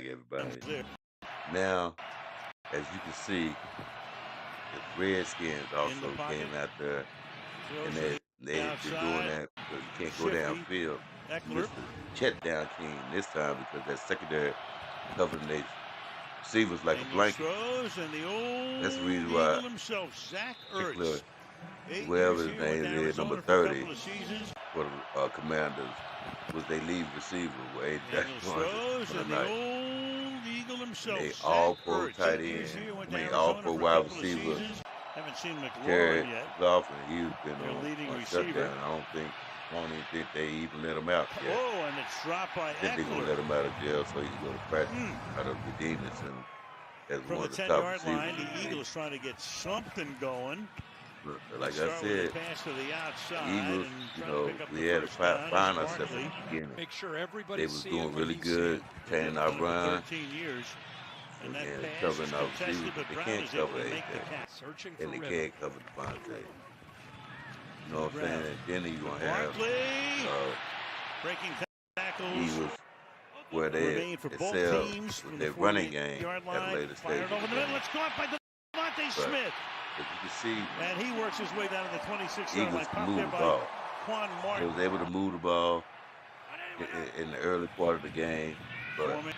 back, everybody. Now, as you can see, the Redskins also came out there, and they're doing that because you can't go downfield. Eckler. Mr. Chet down King this time because that secondary covering their receivers like a blanket. Throws, and the old That's the reason why Eagle himself, Zach particular, Ertz. 8 whoever years his here with name is, number Arizona for a 30 couple of seasons. for the Commanders, was their lead receiver with A. Daniels throws, for the and the night. old Eagle himself, They Zach all pro Ertz. tight 8 years end. here with I mean, Arizona all pro for a wide couple of receiver. seasons. Haven't seen Jared McLaurin yet. Goff, and he's been Their leading on receiver. shutdown. I don't even think they even let him out yet. Oh, and it's dropped by I think they're gonna let Eckler. him out of jail so he can go to practice out of redeem himself as From one the of the top 10-yard line, receivers. the Eagles trying to get something going. But like I Start with said, a pass to the outside, Eagles, and you trying to know, pick up we the had to first down. find It's ourselves Barkley. at the beginning. Make sure They everybody's was seeing doing what really he's good, seeing. planning our Done it for run, 13 years. And that and pass covering is our contested, receivers, but but they Brown can't is able cover to make the AJ, catch. Searching for and they rhythm. can't cover Devontae. You know what I'm saying? And then you're gonna have Barkley breaking tackles. Eagles where they Remain for both excel teams from with the their running game 48-yard at a line. later stage. Fired of the over the middle. game. It's caught by Devontae But Smith. if you can see, And he works his way down to the 26-yard Eagles line. can Popped move there the by ball. Quan They Martin. was able to move the ball in the early part of the game, but Foreman.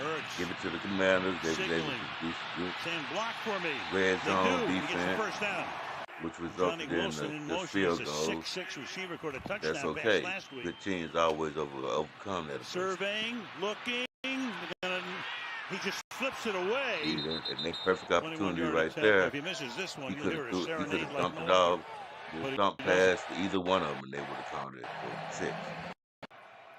Ertz. give it to the Commanders. They was able Signaling. to do good Saying block for me. red They zone do. He gets the defense, first down. which Johnny resulted in Wilson in the motion. field It's a goal. 6'6" receiver. Caught a touchdown That's pass okay. last week. Good teams always overcome that. Surveying, looking. He just flips it away. And they perfect opportunity 21-yard right attempt. there. If he misses this one, He you'll could hear have a serenade like dumped no it other. off, But he dump doesn't. pass to either one of them, and they would have counted it for 6.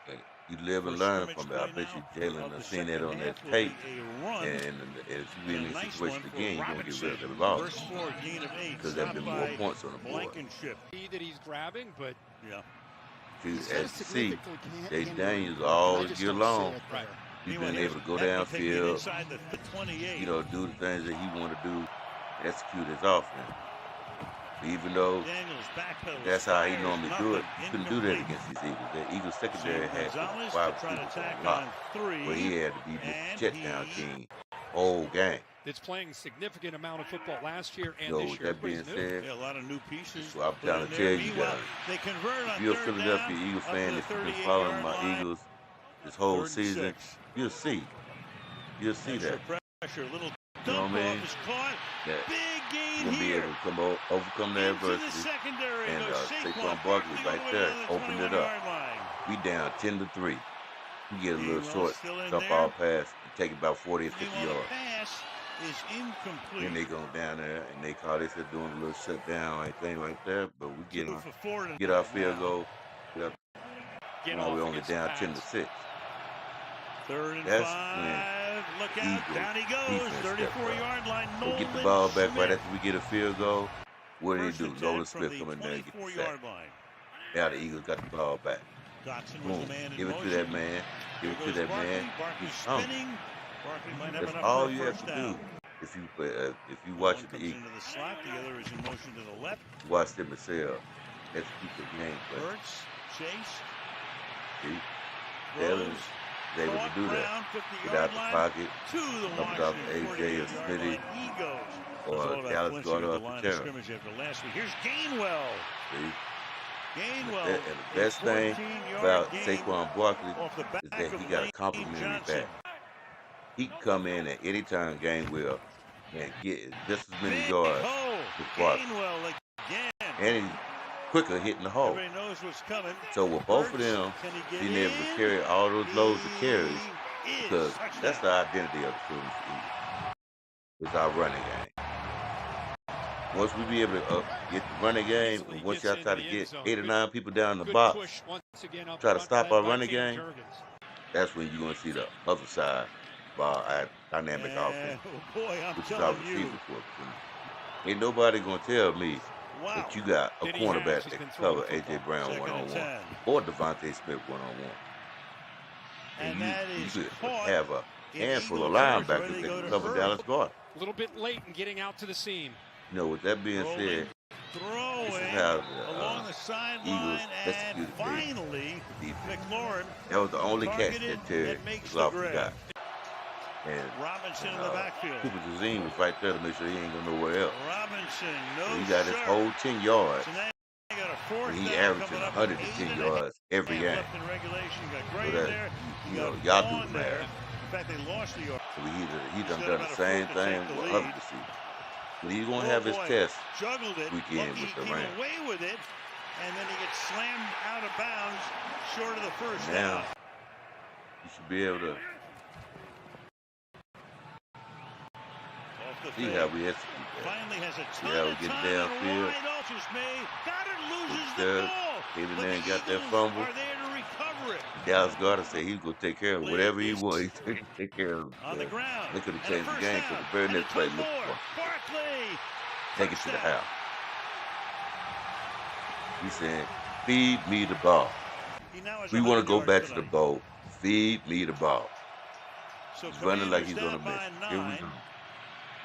And you live and First learn scrimmage from it. I play bet you now Jalen of has the seen that second on that half will tape. be a run. And if you be in A this nice situation one for again, you're going to get rid of Robinson. the ball. First floor gain of 8. Because there have been Stopped more by points on the board. Blankenship. That he's grabbing, but Yeah. As you see, Jay Daniels all year long, right. he's been Meanwhile, able to go here's Eckler taking it downfield, inside the 28. you know, do the things that he want to do, execute his offense. Even though Daniels backpedals, that's how he fires, normally do it, nothing, he couldn't do that incomplete. against these Eagles. The Eagles secondary had Gonzalez wide to try to receivers tack a lot, on 3. but he had to be and Mr. Chet he- down king whole game. It's playing a significant amount of football last year and So this with year. that being Everybody's new. said, Yeah, a lot of new pieces. so I'm put trying in to there. tell you Meanwhile, guys, they convert on if you're a 3rd Philadelphia down Eagles up fan, to if the you've been following 38-yard my line. Eagles this whole 3rd and season, 6. you'll see. You'll see Extra that. pressure, little You know dump what I mean? off is caught. That Big you're gain going to be here. able to overcome the Into the adversity. secondary And goes Saquon Barkley all right the way there down to the opened it up. 21-yard line. We down 10-3. We get a little Gainwell short still in dump there. ball pass and take it about 40 or 50 Meanwhile, yards. the pass is incomplete. Then they go down there and they call this doing a little shutdown like thing like that. But we 2 for 4 get our tonight field now. goal. Get Now off we're only against the down pass. 10-6. 3rd and That's 5. Look out. Eagles Down he goes. defense stepped up. 34-yard line. We'll get the Nolan ball back right Smith. after we get a field goal. What do First they do? attempt Nolan from Smith the come in there and get the sack. 24-yard line. Now the Eagles got the ball back. Dotson was Boom. the man in Give it to motion. that man. Give it to Goes that Barkley. man. Barkley He's hungry. spinning. Barkley might have That's enough all for a you have first to down. do. If you One watch comes the Eagles, into the slot. The other is in motion to the left. watch them excel. Execute the game plan. Hurts. Chase. See? Rose. Taylor's able to Caught do that. Brown, Get 50-yard out the line. pocket, To the dump it off Washington to AJ or 48-yard Smitty, line. He goes. It's all or about Dallas flinching going at the off line the of terror. scrimmage after last week. Here's Gainwell. See? Gainwell. And the best thing 14-yard about gain Saquon Barkley off the back is that he of got a Lane complimentary Johnson. back. He can come in at any time Gainwell and get just as many Big yards hole. with Barkley. Gainwell again. And he's quicker hitting the hole. Everybody knows what's coming. So with both of Hurts, them can he get being able to in? carry all those loads of He carries, is. because Touchdown. that's the identity of the Philadelphia Eagles. It's our running game. Once we be able to get the running game, Easily and once gets y'all into try to the end get zone. 8 or 9 people down the Good box, push once again up try to front, stop led our by running Cam game, Jurgens. that's when you're going to see the other side of our dynamic And, offense, oh boy, I'm which is our telling receiving you. corps. Ain't nobody going to tell me Wow. that you got a That he has. cornerback He's that been can throwing cover the A.J. Brown Second and one-on-one 10. or Devontae Smith one-on-one. And you, that is you could caught have a in handful of Eagle territory. linebackers They that go can to cover Hurts. Dallas Gardner. A little bit late in getting out to the seam. You know, with that being Rolling. said, This is throwing how along the the Eagles sideline, and executed finally the defense. McLaurin That was the only catch targeted that Terry and makes the McLaughlin grab. got. And, Robinson in the backfield. Cooper Jazeen was right there to make sure he ain't going nowhere else. Robinson, So no he got his shirt. whole 10 yards. So now you got a fourth And he down averaging coming up, 110 yards every game. left in regulation. You got So Gray that, there. you You know, got y'all do Vaughn the there. math. In fact, they lost the yard. So he done Still done about the a same fourth to thing take the with lead. other receivers. But he's going to Oh have his boy, test juggled it. weekend Lucky with the he came Rams. away with it, and then he gets slammed out of bounds short of the first Now, down. you should be able to Off the see fake. how we execute that. Finally has a See ton how we of get time downfield. and wide open. May got it, loses Put the the ball. came in But there the and got that Eagles fumble. are there to recover it. Dallas Goddard said he was going to take care of Play whatever he is wanted. He said he'd take care of on the it. ground. They could have And a changed the first game down. because the very And a next play ton looked more. for Barkley. take it to the Touchdown. house. He said, feed me the ball. He now has We want to 100 go yards back to the tonight. bowl. Feed me the ball. So He's running like he's Commanders on a down by mission. Here we 9. go.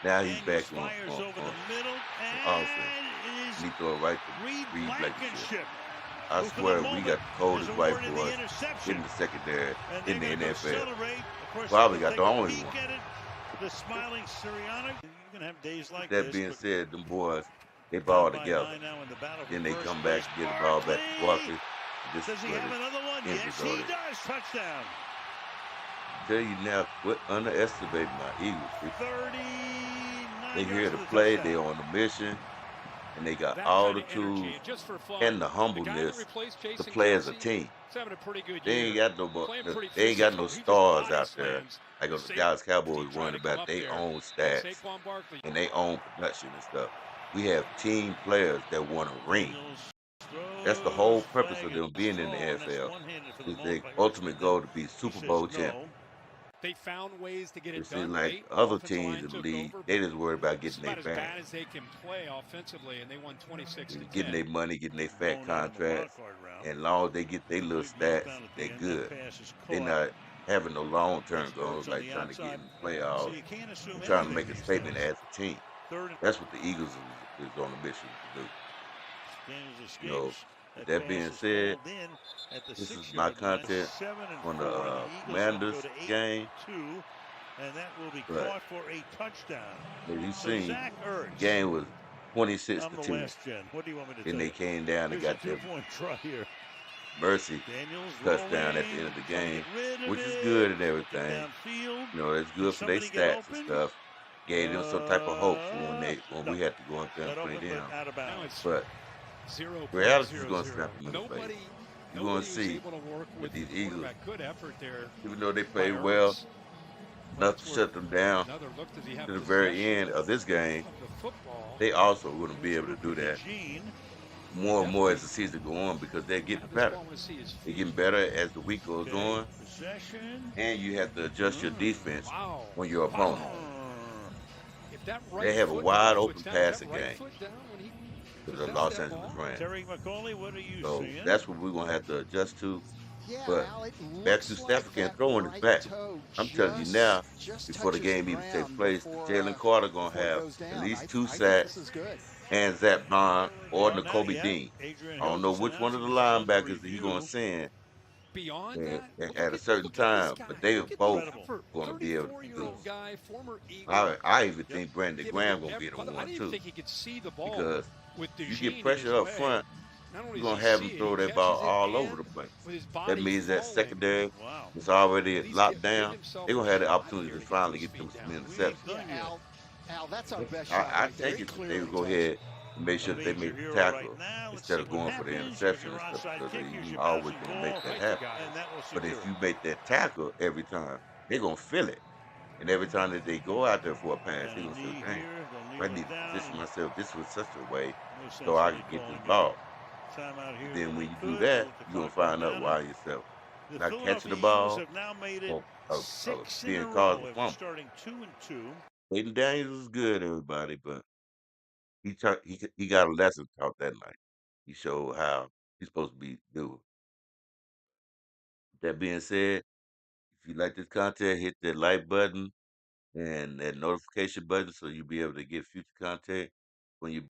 Now he's Daniels back on fires over the middle, offense. and it is And he throw it right to Reed Reed Blankenship. Blankenship. I who for the swear we moment got the coldest is white awarded the boys interception. in the secondary And in the they're gonna go NFL. celebrate. Of course, Probably they'll got the take a only peek one. at it. The smiling Sirianni. You can have days like That this. being but said, them boys, they down ball by together. 9 now in the battle for Then they first come back place. and get the ball back to Barkley. Barkley. This Does is he where have the another one? end Yes, result he is. does. Touchdown. Tell you now, quit underestimating my Eagles. 39 They here yards to for the play. touchdown. They on the mission, and they got That all kind the of tools energy, and just for fun, and the the guy that humbleness replaced to Jason play as a Kelsey team. is having a pretty good They year. ain't got no Playing pretty they ain't got no physical. He just stars body out there slams like the safety Dallas Cowboys trying worrying to come about up their there. own And stats Saquon Barkley. and their own production and stuff. We have team players that want to ring. Daniels That's the throws, whole purpose flag of them is being in the thrown. That's NFL. one-handed for the Is moment their by ultimate Ertz, goal and to be then Super he Bowl says champion. no. They found ways to get It it seems done like late. other Offensive teams line in the took league, over. they just worry about This is getting about their as bad bag, as they can play offensively, and they won 26 to getting 10. their money, getting their fat Blown out in the wild contracts, card round. and long as they get their little Complete stats, meltdown at they the end. good. That pass is They caught. not having no long-term That's goals Ertz on like the trying to get outside. in the So playoffs. you can't assume They're trying to anything make a these statement days. as a team. Third and That's what the Eagles is on a mission to do. Daniels You know, escapes. with That that being pass is said, hauled in at the this is my 6-yard line. content 7 and on 4. the The Eagles now Commanders go to 8-2, game. and that will be But caught for a touchdown. as you So seen, Zach the Ertz. game was 26 I'm to the 10. last gen. What do you want me to Then tell they you? came down and Here's a got their 2-point try here. mercy Daniels touchdown at the rolling, end of the trying to game, get rid of which is it, good and took it everything. downfield. You know, it's Did good for their somebody get stats and open? stuff. Gave them some type of hope for when No. we had to go out there and Got put it open, down. but out of Now bounds. it's But 0.00. reality is going to snap them in the face. Nobody You're going was to see able to work with with these the Eagles, quarterback. Good effort there even though they by played well, Ertz. But enough it's to worth shut them down another look. Does he have to the very possession end of this game. of the football? They also going to be able to do that Eugene. more and more as the season go on because they're Now getting this better. ball, I want to see his They're feet. getting better as the week goes Okay, on, possession. and you have to adjust your defense Wow. on your opponent. If that right They have a foot wide puts open down, that passing right game foot down when he to the possessed Los that Angeles ball? Rams. Terry McCauley, what are you So seeing? that's what we're going to have to adjust to. Yeah, But Al, it Matthew looks Stafford like can't that throw on his right back. toe I'm telling you now, just before the touches game even takes ground place, before, Jalen Carter going to before it have goes at down. least I 2 think sacks this is good. and Zach Bond or Well, now, N'Kobe yeah, Dean. Adrian I don't Hill know just which one of the announced it's under linebackers that he's going review. to send Beyond that, at a certain time, but they are look at both the effort. going to be able to do 34-year-old it. guy, former Eagle. I even Yep. think Brandon giving Graham it going to be the by the way, I one didn't even too, think he could see the ball because with you Eugene get in pressure his up way. front, Not only you're does going he to have see him it, throw he that ball catches it, all and over the place. with his body That means that falling, secondary Wow. is already he's locked getting down. himself They're going to have the a shot opportunity here to to get finally those get them feet some down. interceptions. Done Yeah, yet. Al, that's our best shot I right there. think He if they clearly would go takes ahead it. and make A sure that they major make the hero tackle right now. Let's instead see of what going for the happens. interception Your and stuff, onside because kick, here's you your always bouncing going to make ball, that Right, happen. you got it. and that will But secure if it. you make that tackle every time, they're going to feel it. And every time that they go out there for a pass, they're And a going to knee say, dang, here. They'll I kneel need it to down. position myself this was such a way No sense so I really can get this calling ball. a timeout here. Then when when they you could. do They'll that, let the you're going to clock run find out down. why yourself The not catching Philadelphia the Eagles ball have now made it or 6 in a being row caused a after fumble. starting 2-2. Hayden Daniels is good, everybody, but he got a lesson taught that night. He showed how he's supposed to be do. That being said, if you like this content, hit that like button and that notification button so you'll be able to get future content when you